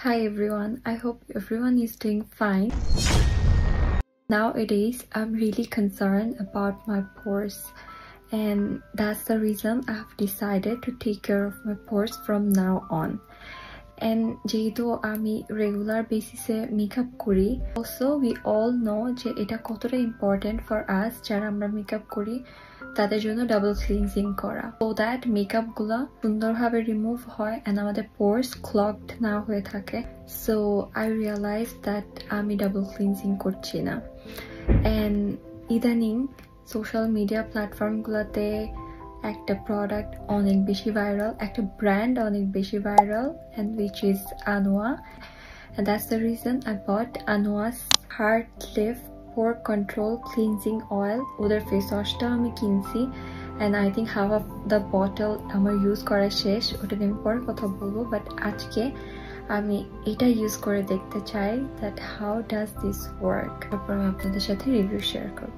Hi everyone, I hope everyone is doing fine. Nowadays, I'm really concerned about my pores, and that's the reason I have decided to take care of my pores from now on. And যেহেতু আমি regular বেসিসে makeup করি, also we all know যে এটা কতটা important for us যারা আমরা makeup করি তাদের জন্য ডাবল ক্লিনজিং করা, so that মেকআপ গুলো সুন্দরভাবে রিমুভ হয় and আমাদের পোর্স ক্লগড না হয়ে থাকে। So I realized that আমি ডাবল ক্লিনজিং করছি না, and ইদানিং সোশ্যাল মিডিয়া প্ল্যাটফর্ম গুলোতে একটা প্রোডাক্ট অনেক বেশি ভাইরাল, একটা ব্র্যান্ড অনেক বেশি viral, and which is Anua, and that's the reason I bought Anua's Heart Lift Pore Control Cleansing Oil. ওদের ফেস ওয়াশটা আমি কিনছি, and I think half of the bottle আমার ইউজ করা শেষ, ওটা আমি পরে কথা বলবো, বাট আজকে আমি এটা ইউজ করে দেখতে চাই that how does this work, তারপর আমি আপনাদের সাথে রিভিউ শেয়ার করব।